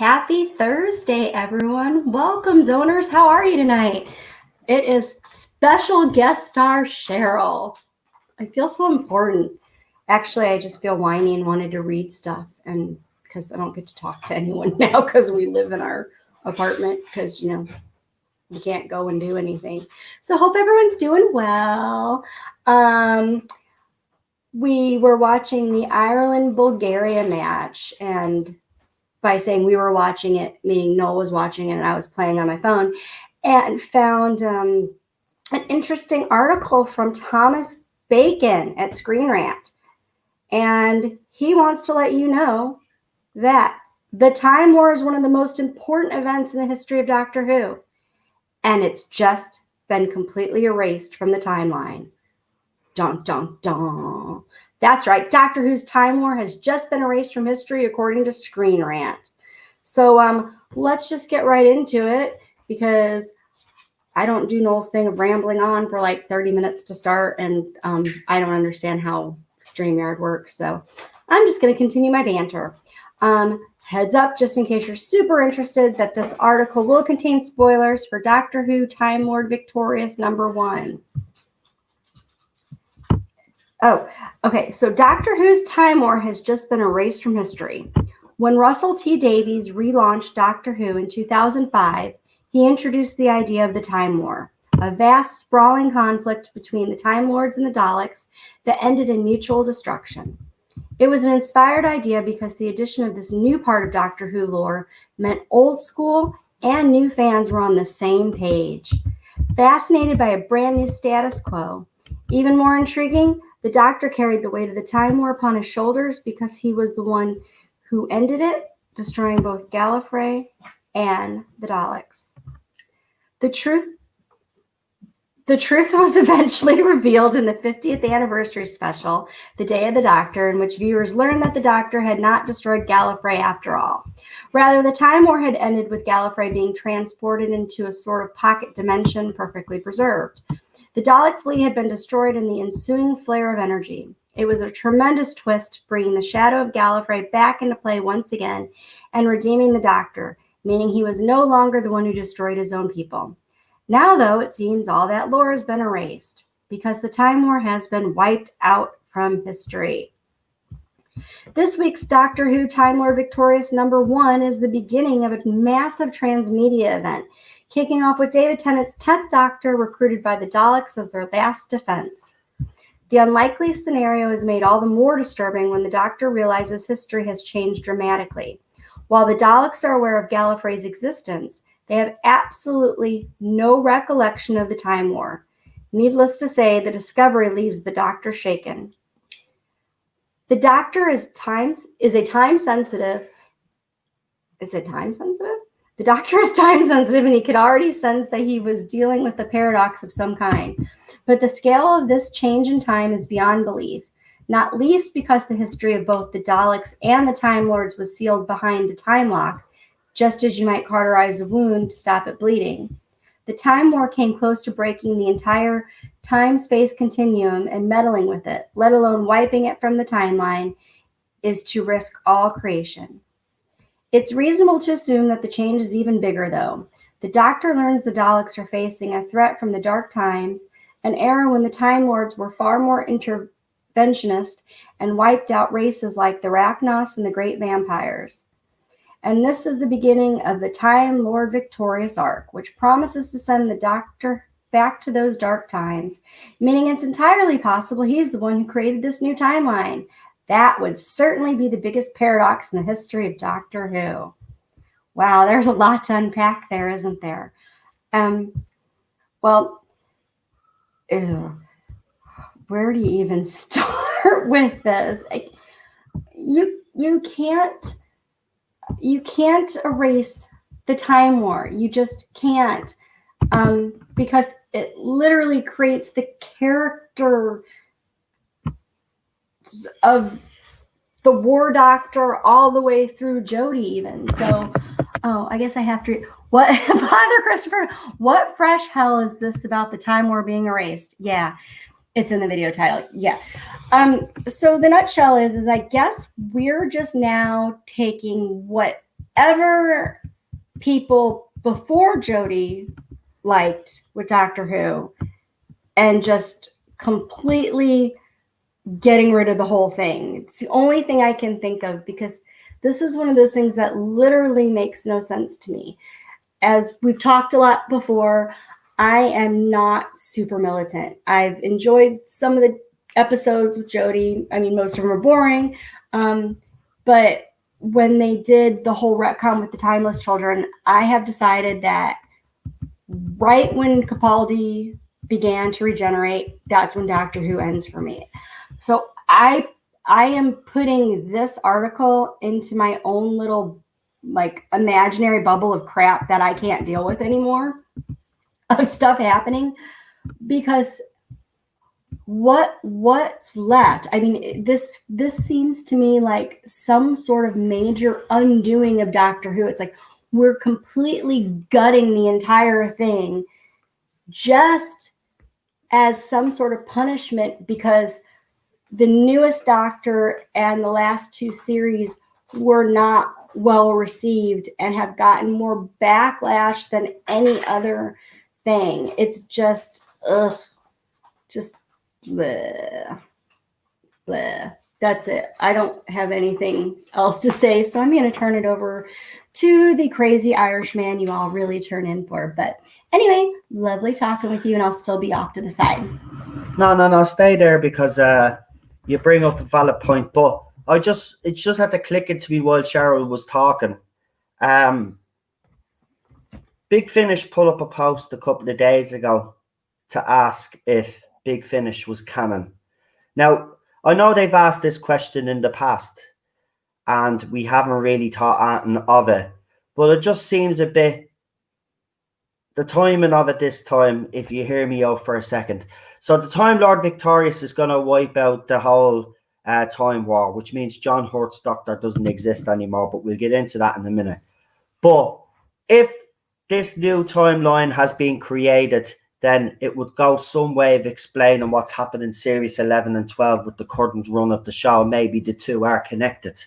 Happy Thursday, everyone. Welcome, Zoners. How are you tonight? It is special guest star Cheryl. I feel so important. Actually, I just feel whiny and wanted to read stuff, and because I don't get to talk to anyone now because we live in our apartment because, you can't go and do anything. So hope everyone's doing well. We were watching the Ireland-Bulgaria match, and by saying we were watching it, meaning Noel was watching it and I was playing on my phone, and found an interesting article from Thomas Bacon at Screen Rant. And he wants to let you know that the Time War is one of the most important events in the history of Doctor Who. And it's just been completely erased from the timeline. Dun, dun, dun. That's right. Doctor Who's Time War has just been erased from history, according to Screen Rant. So let's just get right into it, because I don't do Noel's thing of rambling on for like 30 minutes to start, and I don't understand how StreamYard works. So I'm just going to continue my banter. Heads up, just in case you're super interested, that this article will contain spoilers for Doctor Who Timelord Victorious #1. Oh, okay. So Doctor Who's Time War has just been erased from history. When Russell T Davies relaunched Doctor Who in 2005, he introduced the idea of the Time War, a vast, sprawling conflict between the Time Lords and the Daleks that ended in mutual destruction. It was an inspired idea because the addition of this new part of Doctor Who lore meant old school and new fans were on the same page. Fascinated by a brand new status quo. Even more intriguing, the Doctor carried the weight of the Time War upon his shoulders because he was the one who ended it, destroying both Gallifrey and the Daleks. The truth was eventually revealed in the 50th anniversary special, The Day of the Doctor, in which viewers learned that the Doctor had not destroyed Gallifrey after all. Rather, the Time War had ended with Gallifrey being transported into a sort of pocket dimension, perfectly preserved. The Dalek fleet had been destroyed in the ensuing flare of energy. It was a tremendous twist, bringing the shadow of Gallifrey back into play once again and redeeming the Doctor, meaning he was no longer the one who destroyed his own people. Now, though, it seems all that lore has been erased because the Time War has been wiped out from history. This week's Doctor Who Time War Victorious #1 is the beginning of a massive transmedia event, kicking off with David Tennant's 10th Doctor recruited by the Daleks as their last defense. The unlikely scenario is made all the more disturbing when the Doctor realizes history has changed dramatically. While the Daleks are aware of Gallifrey's existence, they have absolutely no recollection of the Time War. Needless to say, the discovery leaves the Doctor shaken. The Doctor is time sensitive, and he could already sense that he was dealing with a paradox of some kind. But the scale of this change in time is beyond belief, not least because the history of both the Daleks and the Time Lords was sealed behind a time lock, just as you might cauterize a wound to stop it bleeding. The Time War came close to breaking the entire time-space continuum, and meddling with it, let alone wiping it from the timeline, is to risk all creation. It's reasonable to assume that the change is even bigger, though. The Doctor learns the Daleks are facing a threat from the Dark Times, an era when the Time Lords were far more interventionist and wiped out races like the Rachnos and the Great Vampires. And this is the beginning of the Time Lord Victorious arc, which promises to send the Doctor back to those dark times, meaning it's entirely possible he's the one who created this new timeline. That would certainly be the biggest paradox in the history of Doctor Who. Wow, there's a lot to unpack there, isn't there? Where do you even start with this? You can't erase the Time War. You just can't, because it literally creates the character of the War Doctor all the way through Jodie even. So, I guess I have to. What, Father Christopher? What fresh hell is this about the Time War being erased? Yeah, it's in the video title. Yeah. So the nutshell is I guess we're just now taking what whatever people before Jodie liked with Doctor Who and just completely getting rid of the whole thing. It's the only thing I can think of, because this is one of those things that literally makes no sense to me. As we've talked a lot before, I am not super militant. I've enjoyed some of the episodes with Jodie. I mean, most of them are boring. But when they did the whole retcon with the Timeless Children, I have decided that right when Capaldi began to regenerate, that's when Doctor Who ends for me. So I am putting this article into my own little like imaginary bubble of crap that I can't deal with anymore, of stuff happening, because what's left? I mean, this seems to me like some sort of major undoing of Doctor Who. It's like we're completely gutting the entire thing just as some sort of punishment because the newest Doctor and the last two series were not well received and have gotten more backlash than any other thing. It's just just bleh, bleh. That's it. I don't have anything else to say, so I'm going to turn it over to the crazy Irishman you all really turn in for. But anyway, lovely talking with you, and I'll still be off to the side. No, stay there, because you bring up a valid point, but it just had to click into me while Cheryl was talking. Big Finish put up a post a couple of days ago to ask if Big Finish was canon. Now, I know they've asked this question in the past, and we haven't really thought anything of it, but it just seems a bit, the timing of it this time, if you hear me out for a second. So the Time Lord Victorious is going to wipe out the whole Time War, which means John Hurt's Doctor doesn't exist anymore, but we'll get into that in a minute. But if this new timeline has been created, then it would go some way of explaining what's happened in series 11 and 12 with the current run of the show. Maybe the two are connected.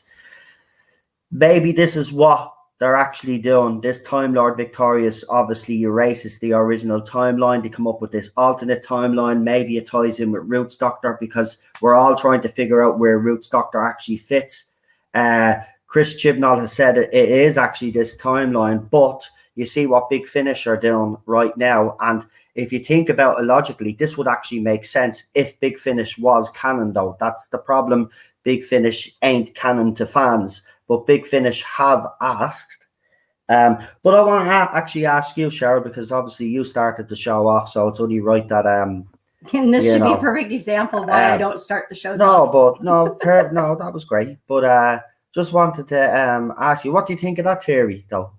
Maybe this is what they're actually doing. This Time Lord Victorious obviously erases the original timeline to come up with this alternate timeline. Maybe it ties in with Roots Doctor, because we're all trying to figure out where Roots Doctor actually fits. Chris Chibnall has said it is actually this timeline, but you see what Big Finish are doing right now. And if you think about it logically, this would actually make sense if Big Finish was canon, though. That's the problem. Big Finish ain't canon to fans, but Big Finish have asked. But I want to actually ask you, Cheryl, because obviously you started the show off, so it's only right that and this should be a perfect example of why I don't start the shows off. No, that was great. But just wanted to ask you, what do you think of that theory, though?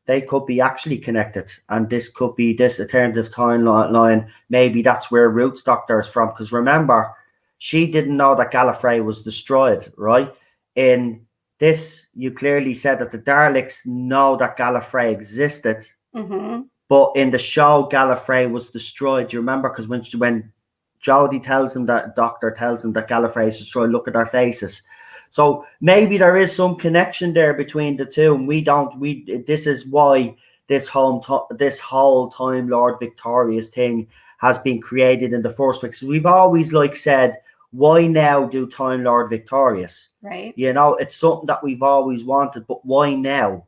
They could be actually connected, and this could be this alternative timeline. Maybe that's where Roots Doctor is from, because remember, she didn't know that Gallifrey was destroyed, right? In this, you clearly said that the Daleks know that Gallifrey existed, but in the show, Gallifrey was destroyed. Do you remember? Because when Jodie tells them that, Doctor tells them that Gallifrey is destroyed, look at their faces. So maybe there is some connection there between the two, and this is why this whole Time Lord Victorious thing has been created in the first place. We've always said, why now do Time Lord Victorious? Right. You know, it's something that we've always wanted, but why now?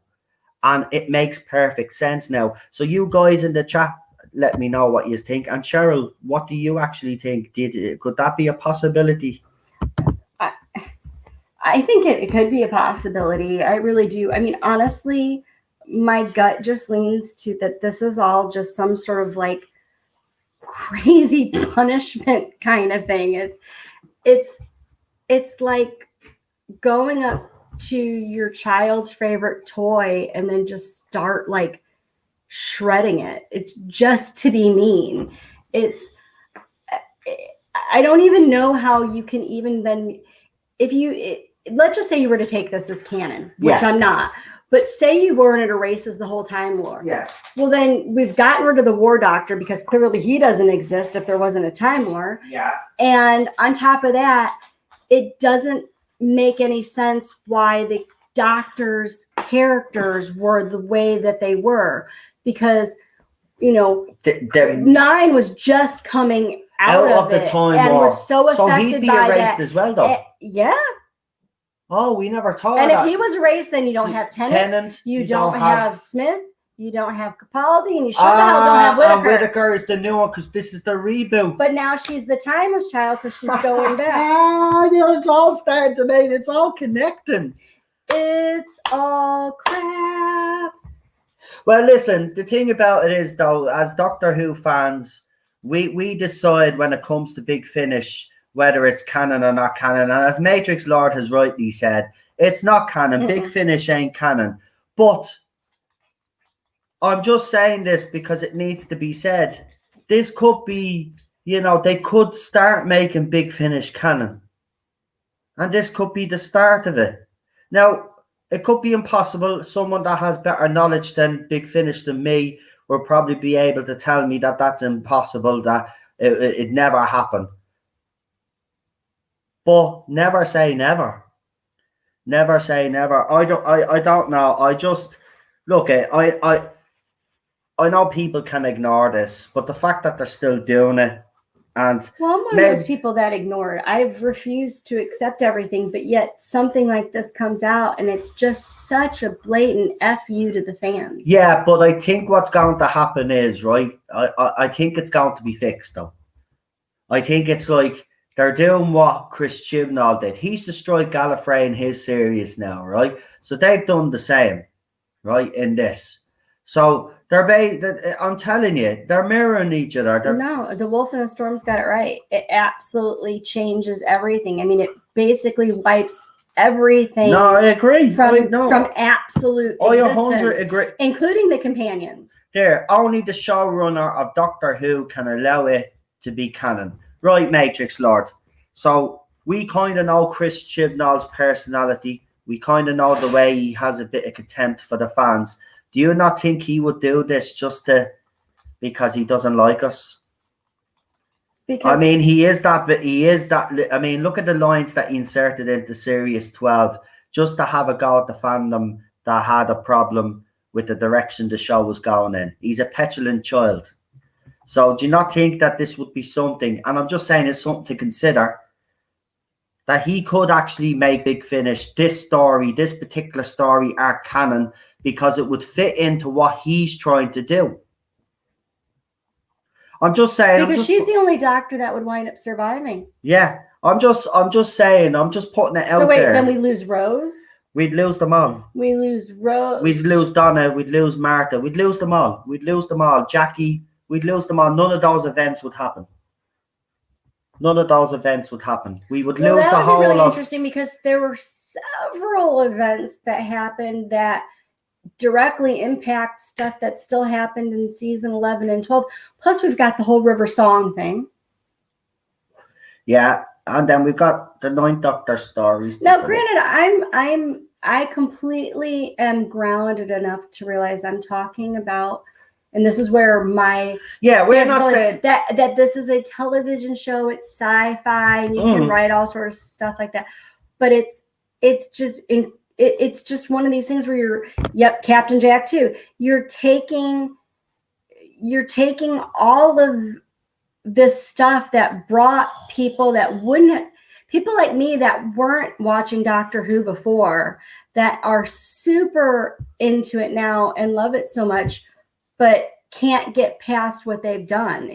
And it makes perfect sense now. So you guys in the chat, let me know what you think. And Cheryl, what do you actually think? Could that be a possibility? I think it could be a possibility. I really do. I mean, honestly, my gut just leans to that this is all just some sort of crazy punishment kind of thing. It's like going up to your child's favorite toy and then just start shredding it. It's just to be mean. I don't even know how you can even then, let's just say you were to take this as canon, which I'm not, but say you were and it erases the whole Time Lord. Yeah. Well, then we've gotten rid of the War Doctor because clearly he doesn't exist if there wasn't a Time War. Yeah. And on top of that, it doesn't make any sense why the Doctor's characters were the way that they were, because, you know, The 9 was just coming out of the it Time and War. was so So affected he'd be by erased that. as well, though. Yeah. Oh, we never thought And of if that. he was erased, then you don't have Tennant, you don't have Smith, you don't have Capaldi, and you sure the hell don't have Whittaker. And Whittaker is the new one because this is the reboot. But now she's the Timeless Child, so she's going back. It's all starting to make, it's all connecting. It's all crap. Well, listen, the thing about it is, though, as Doctor Who fans, we decide when it comes to Big Finish whether it's canon or not canon. And as Matrix Lord has rightly said, it's not canon. Mm-mm. Big Finish ain't canon. But I'm just saying this because it needs to be said. This could be, you know, they could start making Big Finish canon. And this could be the start of it. Now, it could be impossible. Someone that has better knowledge than Big Finish than me will probably be able to tell me that that's impossible, that it never happened. But never say never. Never say never. I don't know. I just look at I know people can ignore this, but the fact that they're still doing it, and well, I'm one of those people that ignore it. I've refused to accept everything, but yet something like this comes out, and it's just such a blatant F you to the fans. Yeah, but I think what's going to happen is, right, I think it's going to be fixed, though. I think it's like they're doing what Chris Chibnall did. He's destroyed Gallifrey in his series now, right? So they've done the same, right, in this. So I'm telling you, they're mirroring each other. No, The Wolf and the Storm's got it right. It absolutely changes everything. I mean, it basically wipes everything. No, I agree. From absolute existence, 100 agree, including the companions. Only the showrunner of Doctor Who can allow it to be canon, right, Matrix Lord? So we kind of know Chris Chibnall's personality. We kind of know the way he has a bit of contempt for the fans. Do you not think he would do this because he doesn't like us? Because I mean, he is that. I mean, look at the lines that he inserted into Series 12 just to have a go at the fandom that had a problem with the direction the show was going in. He's a petulant child. So do you not think that this would be something? And I'm just saying it's something to consider, that he could actually make Big Finish, this particular story arc canon, because it would fit into what he's trying to do. I'm just saying. Because she's the only Doctor that would wind up surviving. Yeah. I'm just saying. I'm just putting it out there. So wait, then we lose Rose? We'd lose them all. We lose Rose. We'd lose Donna. We'd lose Martha. We'd lose them all. We'd lose them all. Jackie. We'd lose them all. None of those events would happen. None of those events would happen. We would lose the whole of... That would be really interesting, because there were several events that happened that directly impact stuff that still happened in season 11 and 12. Plus, we've got the whole River Song thing. Yeah, and then we've got the Ninth Doctor stories. Now, granted, I completely am grounded enough to realize I'm talking about, and this is where my we're not saying that this is a television show. It's sci-fi, and you can write all sorts of stuff like that. But it's just one of these things where Captain Jack too. You're taking all of this stuff that brought people like me that weren't watching Doctor Who before, that are super into it now and love it so much, but can't get past what they've done.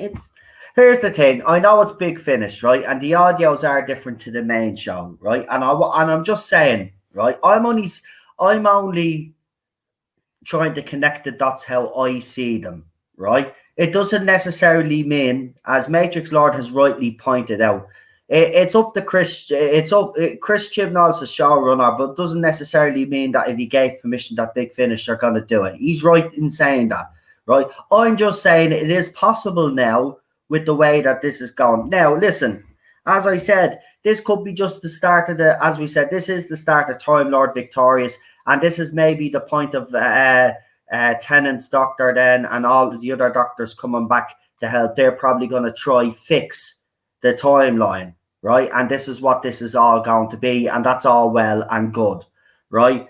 Here's the thing. I know it's Big Finish, right? And the audios are different to the main show, right? And I'm just saying, right? I'm only trying to connect the dots how I see them, right? It doesn't necessarily mean, as Matrix Lord has rightly pointed out, it's up to Chris. Chris Chibnall's the showrunner, but it doesn't necessarily mean that if he gave permission that Big Finish are going to do it. He's right in saying that, right? I'm just saying it is possible now with the way that this is going. Now, listen, as I said, this could be just the start of as we said, this is the start of Time Lord Victorious, and this is maybe the point of Tennant's Doctor then, and all the other Doctors coming back to help. They're probably going to try fix the timeline, right? And this is what this is all going to be, and that's all well and good, right?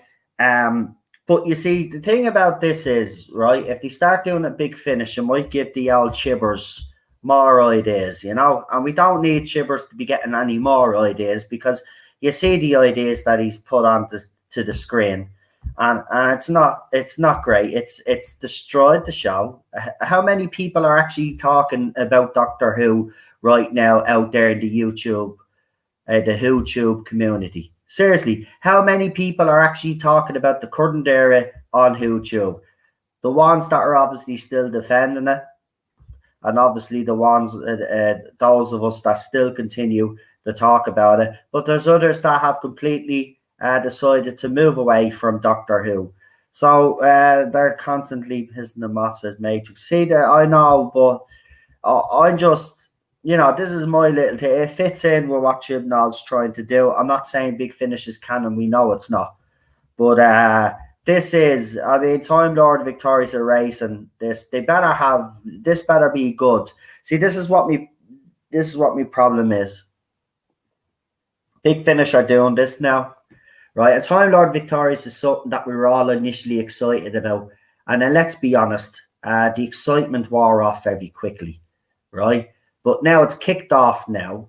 But you see, the thing about this is, right, if they start doing a big finish, it might give the old chibbers more ideas, you know, and we don't need chibbers to be getting any more ideas, because you see the ideas that he's put on to the screen, and it's not great. It's destroyed the show. How many people are actually talking about Doctor Who right now out there in the YouTube community? Seriously, how many people are actually talking about the current era on YouTube? The ones that are obviously still defending it, and obviously the ones, those of us that still continue to talk about it. But there's others that have completely decided to move away from Doctor Who. So they're constantly pissing them off, says Matrix. See, there, I know, but I'm just, you know, this is my little thing. It fits in with what Chibnall's trying to do. I'm not saying Big Finish is canon. We know it's not. But this is, I mean, Time Lord Victorious are racing this. They better have, this better be good. See, this is what my problem is. Big Finish are doing this now, right? And Time Lord Victorious is something that we were all initially excited about. And then let's be honest, the excitement wore off very quickly, right? But now it's kicked off now,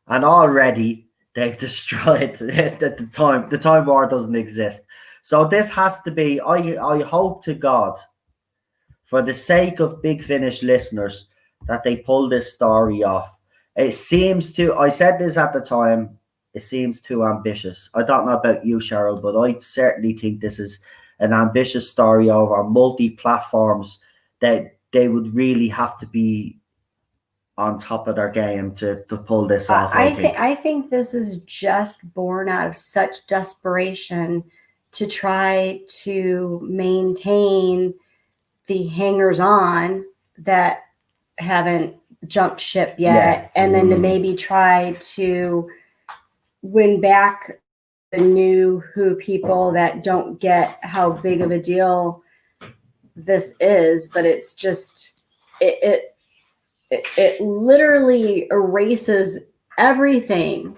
and already they've destroyed the time. The Time War doesn't exist. So this has to be, I hope to God, for the sake of Big Finish listeners, that they pull this story off. It seems to, I said this at the time, it seems too ambitious. I don't know about you, Cheryl, but I certainly think this is an ambitious story over multi-platforms, that they would really have to be on top of their game to pull this off. I think this is just born out of such desperation to try to maintain the hangers-on that haven't jumped ship yet, and then to maybe try to win back the new Who people that don't get how big of a deal this is. But it's just, it literally erases everything.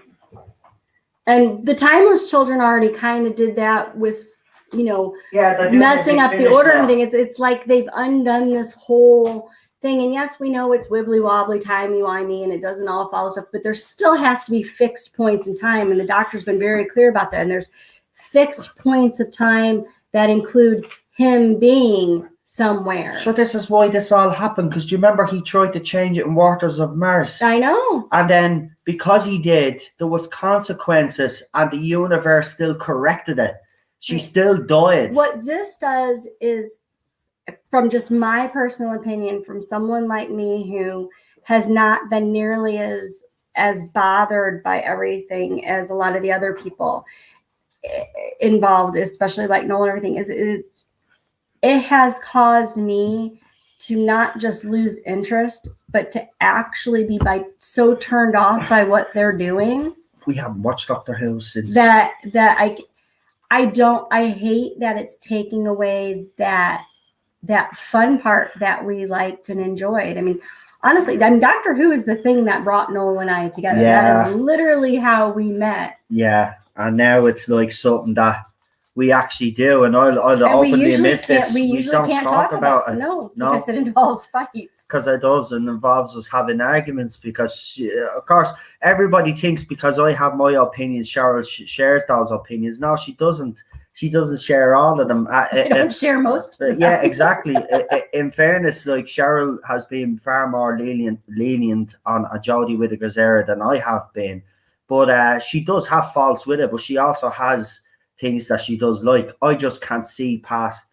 And the Timeless Children already kind of did that with, you know, messing up the order and everything. It's like they've undone this whole thing. And yes, we know it's wibbly wobbly, timey-wimey, and it doesn't all follow stuff, but there still has to be fixed points in time. And the Doctor's been very clear about that. And there's fixed points of time that include him being somewhere. So this is why this all happened, because do you remember he tried to change it in Waters of Mars? I know. And then because he did, there was consequences, and the universe still corrected it. She still died. What this does is, from just my personal opinion, from someone like me who has not been nearly as bothered by everything as a lot of the other people involved, especially like Noel and everything, is it has caused me to not just lose interest, but to actually be so turned off by what they're doing. We haven't watched Doctor Who since that I hate that it's taking away that fun part that we liked and enjoyed. I mean, honestly, Doctor Who is the thing that brought Noel and I together. Yeah. That is literally how we met. Yeah, and now it's like something that we actually do, and I'll openly admit this. We usually can't talk about it. No, because it involves fights. Because it does, and involves us having arguments. Because of course, everybody thinks because I have my opinions, Cheryl shares those opinions. No, she doesn't. She doesn't share all of them. I don't share most of them. Yeah, exactly. In fairness, like Cheryl has been far more lenient on a Jodie Whittaker's era than I have been, but she does have faults with it. But she also has things that she does like. I just can't see past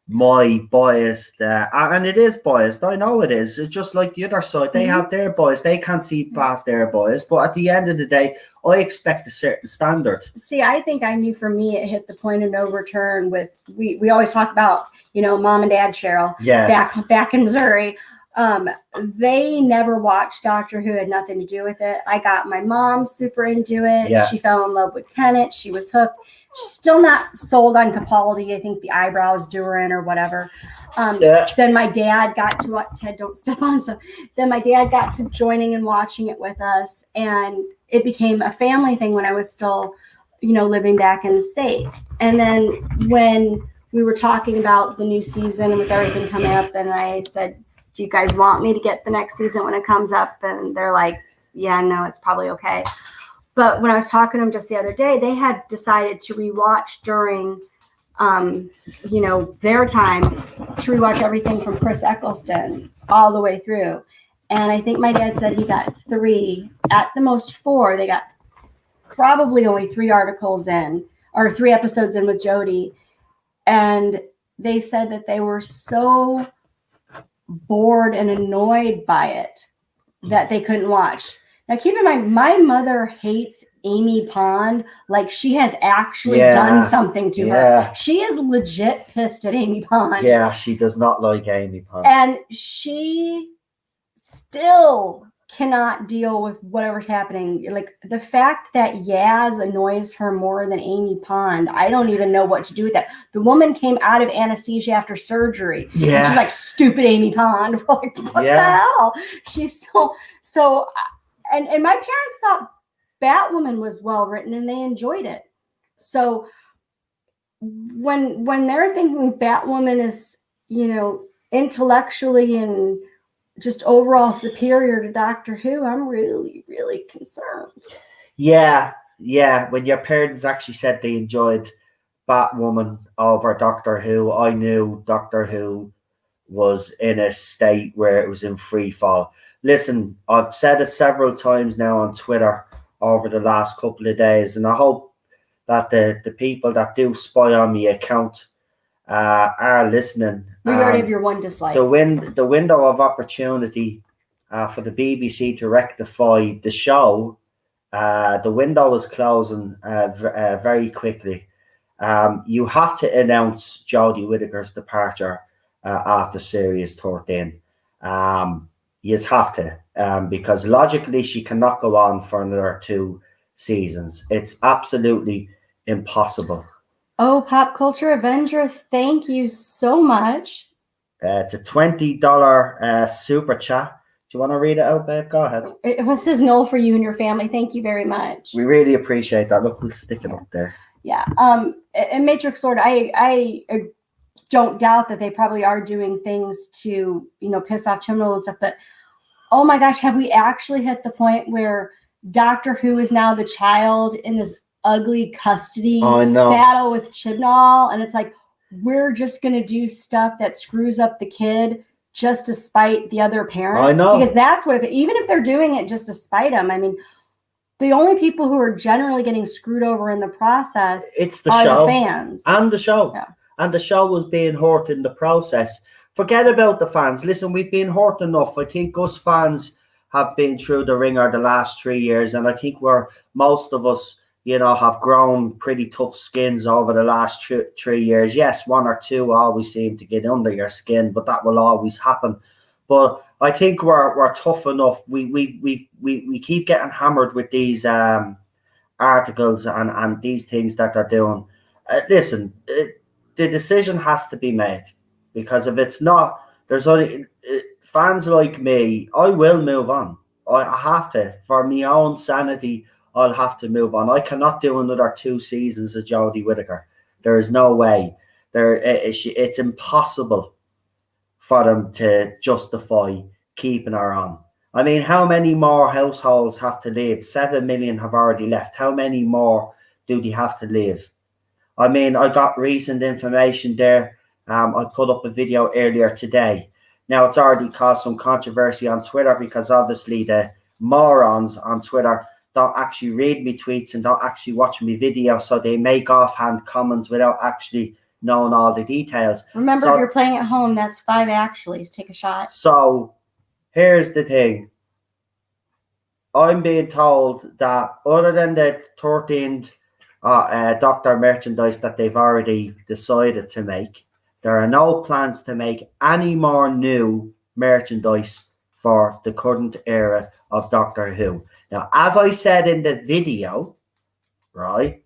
my biased, and it is biased. I know it is. It's just like the other side. They have their bias. They can't see past their bias. But at the end of the day, I expect a certain standard. See, I think I knew for me it hit the point of no return with, we always talk about, you know, Mom and Dad Cheryl. Yeah. Back in Missouri. They never watched Doctor Who, had nothing to do with it. I got my mom super into it. Yeah. She fell in love with Tennant. She was hooked. She's still not sold on Capaldi. I think the eyebrows do her in or whatever. Then my dad got to what Ted, don't step on stuff. Then my dad got to joining and watching it with us, and it became a family thing when I was still living back in the States. And then when we were talking about the new season and with everything coming up, and I said, do you guys want me to get the next season when it comes up? And they're like, yeah, no, it's probably okay. But when I was talking to them just the other day, they had decided to rewatch during, their time, to rewatch everything from Chris Eccleston all the way through. And I think my dad said he got 3, at the most 4. They got probably only 3 articles in, or 3 episodes in with Jodie. And they said that they were so bored and annoyed by it that they couldn't watch. Now, keep in mind, my mother hates Amy Pond like she has actually done something to her. She is legit pissed at Amy Pond. Yeah, she does not like Amy Pond. And she still cannot deal with whatever's happening. Like the fact that Yaz annoys her more than Amy Pond, I don't even know what to do with that. The woman came out of anesthesia after surgery. Yeah. And she's like, stupid Amy Pond. Like, what the hell? She's so and my parents thought Batwoman was well written and they enjoyed it. So when they're thinking Batwoman is, intellectually and just overall superior to Doctor Who, I'm really, really concerned. Yeah. When your parents actually said they enjoyed Batwoman over Doctor Who, I knew Doctor Who was in a state where it was in free fall. Listen, I've said it several times now on Twitter over the last couple of days, and I hope that the people that do spy on me account are listening. We already have your one dislike. The window of opportunity for the BBC to rectify the show, the window is closing very quickly. You have to announce Jodie Whittaker's departure after Series 13. You have to, because logically she cannot go on for another 2 seasons. It's absolutely impossible. Oh, Pop Culture Avenger, thank you so much. It's a $20 super chat. Do you want to read it out, babe? Go ahead. It says Noel for you and your family. Thank you very much. We really appreciate that. Look, we'll stick it up there. Yeah. And Matrix Sword, I don't doubt that they probably are doing things to, piss off Chibnall and stuff. But, oh my gosh, have we actually hit the point where Doctor Who is now the child in this ugly custody battle with Chibnall? And it's like, we're just going to do stuff that screws up the kid just to spite the other parent. I know. Because that's what, even if they're doing it just to spite him, I mean, the only people who are generally getting screwed over in the process are the fans. And the show. Yeah. And the show was being hurt in the process. Forget about the fans. Listen, we've been hurt enough. I think us fans have been through the ringer the last 3 years. And I think most of us, have grown pretty tough skins over the last 3 years. Yes, 1 or 2 always seem to get under your skin, but that will always happen. But I think we're tough enough. We keep getting hammered with these articles and these things that they're doing. Listen, the decision has to be made, because if it's not, there's only fans like me. I will move on. I have to, for my own sanity. I'll have to move on. I cannot do another 2 seasons of Jodie Whittaker. There is no way. It's impossible for them to justify keeping her on. I mean, how many more households have to leave? 7 million have already left. How many more do they have to leave? I mean, I got recent information there. I put up a video earlier today. Now, it's already caused some controversy on Twitter, because obviously the morons on Twitter don't actually read me tweets and don't actually watch me videos, so they make offhand comments without actually knowing all the details. Remember, if you're playing at home, that's 5 actuallys. Take a shot. So here's the thing. I'm being told that other than the 13th Doctor merchandise that they've already decided to make, there are no plans to make any more new merchandise for the current era of Doctor Who. Now, as I said in the video, right,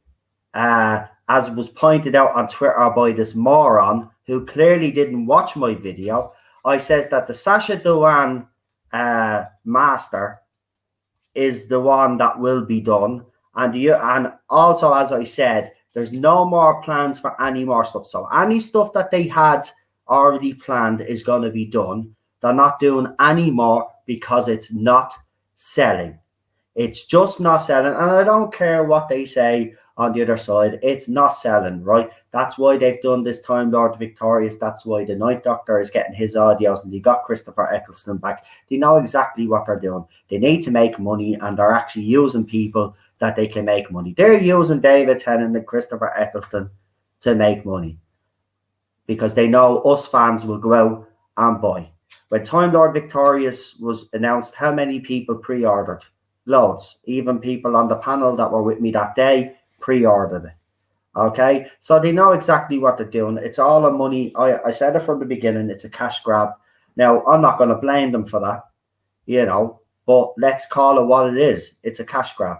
as was pointed out on Twitter by this moron who clearly didn't watch my video, I says that the Sacha Dhawan master is the one that will be done, And also, as I said, there's no more plans for any more stuff. So any stuff that they had already planned is going to be done. They're not doing any more because it's not selling. It's just not selling. And I don't care what they say on the other side. It's not selling, right? That's why they've done this Time Lord Victorious. That's why the Ninth Doctor is getting his audios and they got Christopher Eccleston back. They know exactly what they're doing. They need to make money and they're actually using people that they can make money. They're using David Tennant and Christopher Eccleston to make money because they know us fans will go out and buy. When Time Lord Victorious was announced, how many people pre-ordered? Loads. Even people on the panel that were with me that day pre-ordered it. Okay, so they know exactly what they're doing. It's all a money. I said it from the beginning. It's a cash grab. Now, I'm not going to blame them for that, but let's call it what it is. It's a cash grab.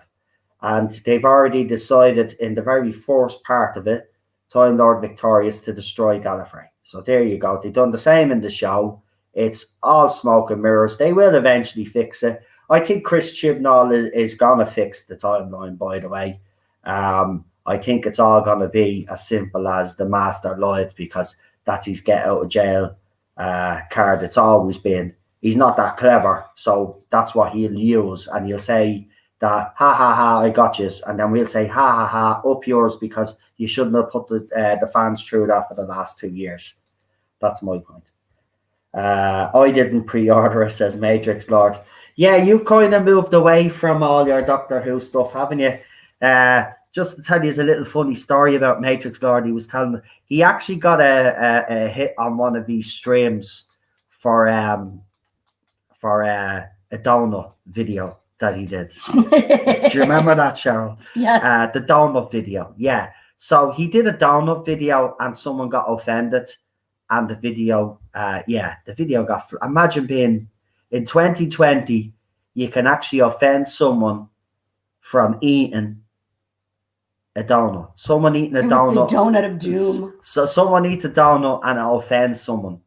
And they've already decided in the very first part of it, Time Lord Victorious to destroy Gallifrey. So there you go. They've done the same in the show. It's all smoke and mirrors. They will eventually fix it. I think Chris Chibnall is going to fix the timeline, by the way. I think it's all going to be as simple as the Master lied because that's his get out of jail card. It's always been. He's not that clever. So that's what he'll use. And he'll say that, ha, ha, ha, I got you. And then we'll say, ha, ha, ha, up yours because you shouldn't have put the fans through that for the last 2 years. That's my point. I didn't pre-order it, says Matrix Lord. Yeah, you've kind of moved away from all your Doctor Who stuff, haven't you? Just to tell you a little funny story about Matrix Lord, he was telling me he actually got a hit on one of these streams for a donut video that he did. Do you remember that, Cheryl? Yes. The donut video. Yeah. So he did a donut video and someone got offended. And the video, the video got... Imagine being in 2020, you can actually offend someone from eating a donut. Someone eating a donut. The donut of doom. So someone eats a donut and it offends someone.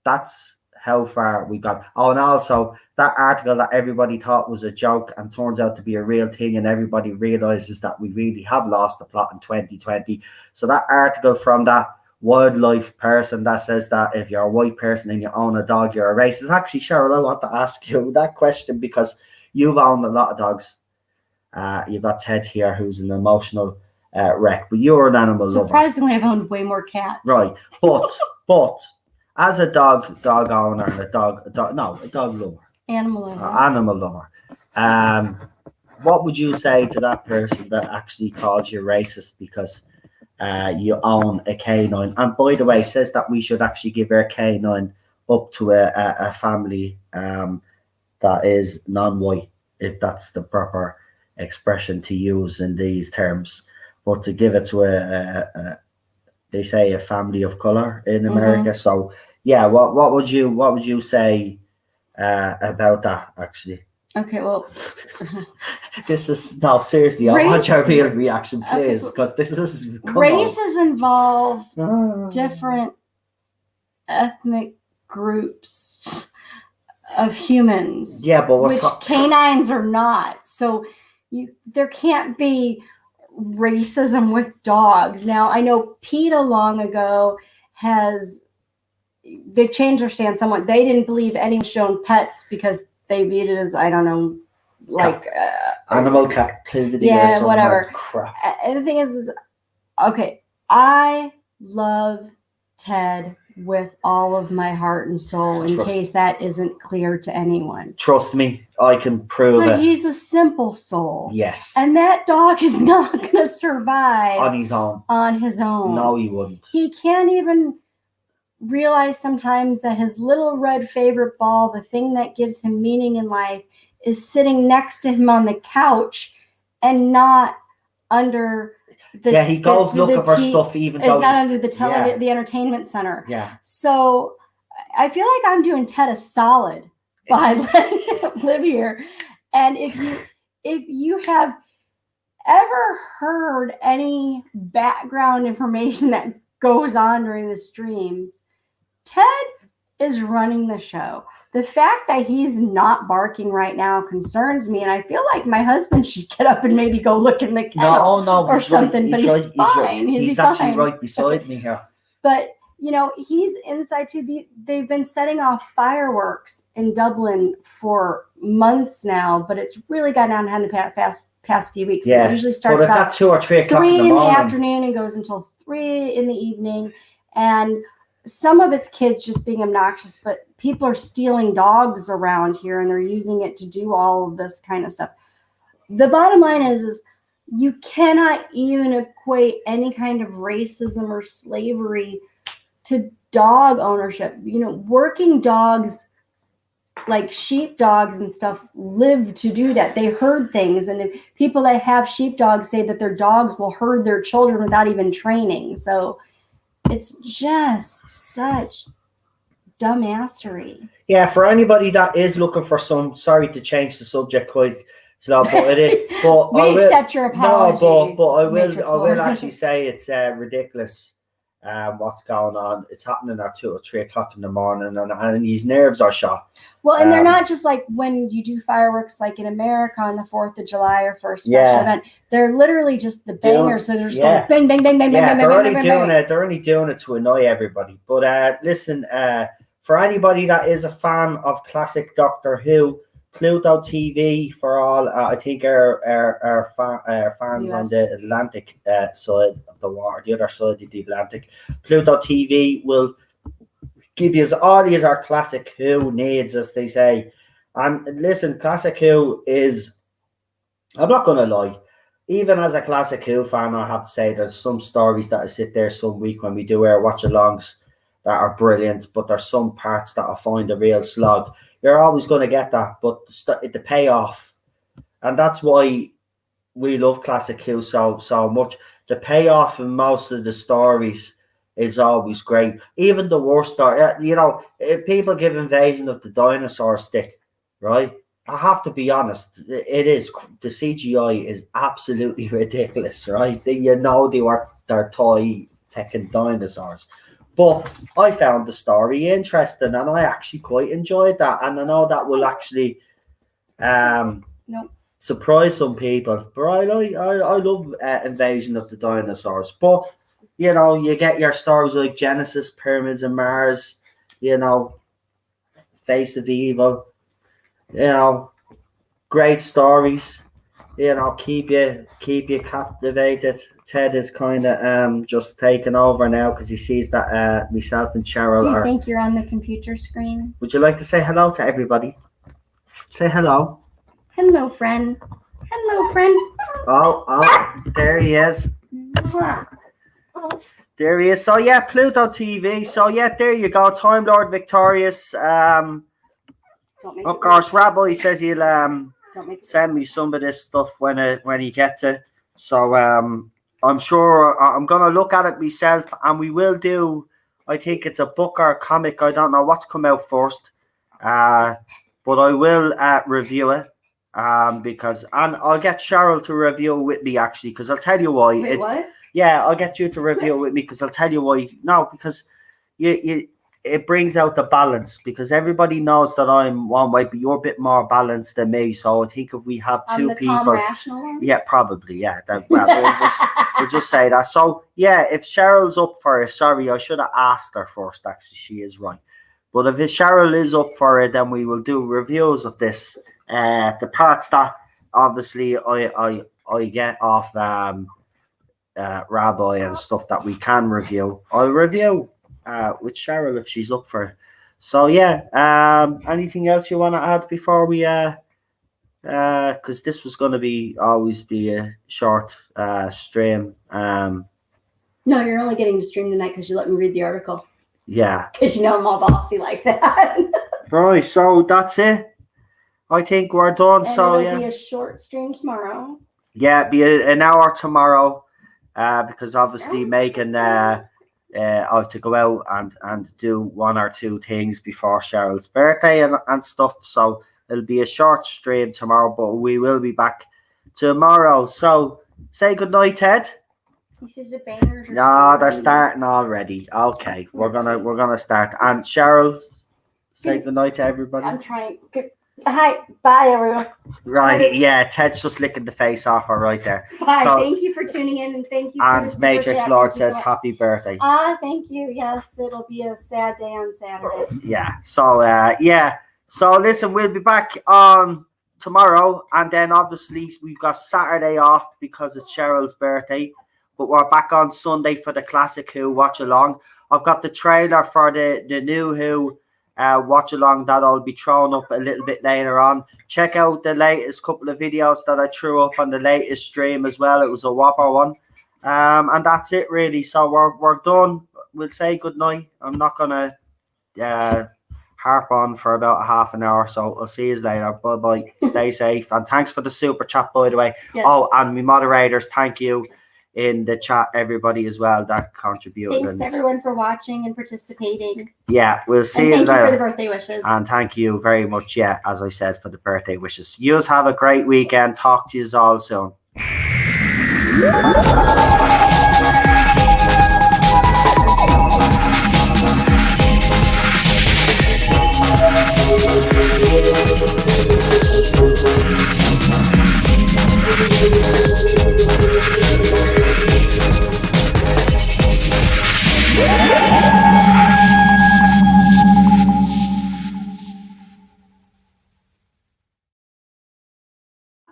That's how far we got. Oh, and also that article that everybody thought was a joke and turns out to be a real thing, and everybody realizes that we really have lost the plot in 2020. So that article from that wildlife person that says that if you're a white person and you own a dog, you're a racist. Actually, Cheryl, I want to ask you that question because you've owned a lot of dogs. You've got Ted here, who's an emotional wreck, but you're an animal lover. Surprisingly, I've owned way more cats. Right, but as a dog owner and a dog lover, animal lover, what would you say to that person that actually calls you racist because you own a canine? And by the way, says that we should actually give our canine up to a family that is non-white, if that's the proper expression to use in these terms, but to give it to they say a family of color in America. So yeah, what would you say about that actually? Okay, well, this is no seriously. I want your real reaction, please, because this is races involve different ethnic groups of humans. Yeah, but which canines are not. So there can't be racism with dogs. Now I know PETA long ago they've changed their stance somewhat. They didn't believe anyone should own pets because they viewed it as, I don't know, like animal captivity. Yeah, or whatever. Crap. And the thing is, okay, I love Ted with all of my heart and soul, in case that isn't clear to anyone. Trust me, I can prove it. But he's a simple soul. Yes. And that dog is not going to survive on his own. No, he wouldn't. He can't even realize sometimes that his little red favorite ball, the thing that gives him meaning in life, is sitting next to him on the couch and not under he goes looking for stuff even though it's not under the entertainment center. Yeah. So I feel like I'm doing Ted a solid by letting him live here. And if you have ever heard any background information that goes on during the streams, Ted is running the show. The fact that he's not barking right now concerns me, and I feel like my husband should get up and maybe go look in the kennel or something. But he's fine. He's actually right beside me here. But he's inside too. They've been setting off fireworks in Dublin for months now, but it's really gotten out of hand the past few weeks. Yeah, it usually starts it's at 2 or 3 o'clock 3 in the morning. afternoon and goes until 3 in the evening, and some of it's kids just being obnoxious, but people are stealing dogs around here and they're using it to do all of this kind of stuff. The bottom line is you cannot even equate any kind of racism or slavery to dog ownership. Working dogs like sheepdogs and stuff live to do that. They herd things, and the people that have sheepdogs say that their dogs will herd their children without even training. So it's just such dumbassery. Yeah, for anybody that is looking for sorry to change the subject quite slow, but it is. But we accept your apology. No, but I will actually say it's ridiculous. What's going on? It's happening at 2 or 3 o'clock in the morning, and his nerves are shot. Well, and they're not just like when you do fireworks like in America on the 4th of July or for a special event. They're literally just the bangers. So they're just going bang, bang, bang, bang, bang, bang, they're only bang, doing bang. it. They're only doing it to annoy everybody. But listen, for anybody that is a fan of classic Doctor Who, Pluto TV for all. I think our fans on the Atlantic side of the water, the other side of the Atlantic. Pluto TV will give you all these are classic Who needs, as they say. And listen, classic Who is. I'm not gonna lie. Even as a classic Who fan, I have to say there's some stories that I sit there some week when we do our watch-alongs that are brilliant, but there's some parts that I find a real slog. You're always going to get that, but the payoff, and that's why we love classic Who so much. The payoff in most of the stories is always great. Even the worst story, if people give Invasion of the Dinosaurs stick, right? I have to be honest, it is. The CGI is absolutely ridiculous, right? They're toy pecking dinosaurs. But I found the story interesting, and I actually quite enjoyed that. And I know that will actually surprise some people. But I love Invasion of the Dinosaurs. But you get your stories like Genesis, Pyramids of Mars, Face of Evil, great stories. Keep you captivated. Ted is kind of just taking over now because he sees that myself and Cheryl Do you think you're on the computer screen? Would you like to say hello to everybody? Say hello. Hello, friend. Hello, friend. Oh, there he is. There he is. So yeah, Pluto TV. So yeah, there you go. Timelord victorious. Of course, Rabbi says he'll send me some of this stuff when he gets it. So I'm sure I'm gonna look at it myself, and we will do. I think it's a book or a comic. I don't know what's come out first, but I will review it. Because I'll get Cheryl to review it with me actually, because I'll tell you why. Wait, what? Yeah, I'll get you to review it with me because I'll tell you why. No, because it brings out the balance, because everybody knows that I'm one way, but you're a bit more balanced than me. So I think if we have two people, calm, rational one? Yeah, probably, yeah. We'll just say that. So yeah, if Cheryl's up for it, sorry, I should have asked her first. Actually, she is right. But if Cheryl is up for it, then we will do reviews of this. The parts that obviously I get off Rabbi and stuff that we can review, I'll review with Cheryl if she's up for it. So yeah, anything else you want to add before we because this was going to always be a short stream. No, you're only getting to stream tonight because you let me read the article. Yeah, because I'm all bossy like that. Right, so that's it. I think we're done. And so it'll be a short stream tomorrow. Yeah, it'll be an hour tomorrow. Because obviously Megan I have to go out and do one or two things before Cheryl's birthday and stuff. So it'll be a short stream tomorrow, but we will be back tomorrow. So say good night, Ted. He says the banners are No, they're starting already. Okay, we're gonna start. And Cheryl, Say goodnight to everybody. I'm trying. Hi. Bye, everyone. Right, yeah, Ted's just licking the face off her right there. Bye. So, thank you for tuning in, and thank you. and for the Matrix super Lord chat. says happy birthday. Thank you. Yes, it'll be a sad day on Saturday. Yeah. So yeah. So listen, we'll be back on tomorrow, and then obviously we've got Saturday off because it's Cheryl's birthday. But we're back on Sunday for the classic Who watch along. I've got the trailer for the new Who watch along that I'll be throwing up a little bit later on. Check out the latest couple of videos that I threw up on the latest stream as well. It was a whopper one. And that's it really. So we're done. We'll say good night. I'm not gonna harp on for about a half an hour, so I'll see you later. Bye bye. Stay safe, and thanks for the super chat, by the way. Yes. Oh, and my moderators, thank you in the chat, everybody as well that contributed. Thanks everyone for watching and participating. Yeah, we'll see you later. Thank you for the birthday wishes. And thank you very much, yeah, as I said, for the birthday wishes. You have a great weekend. Talk to you all soon.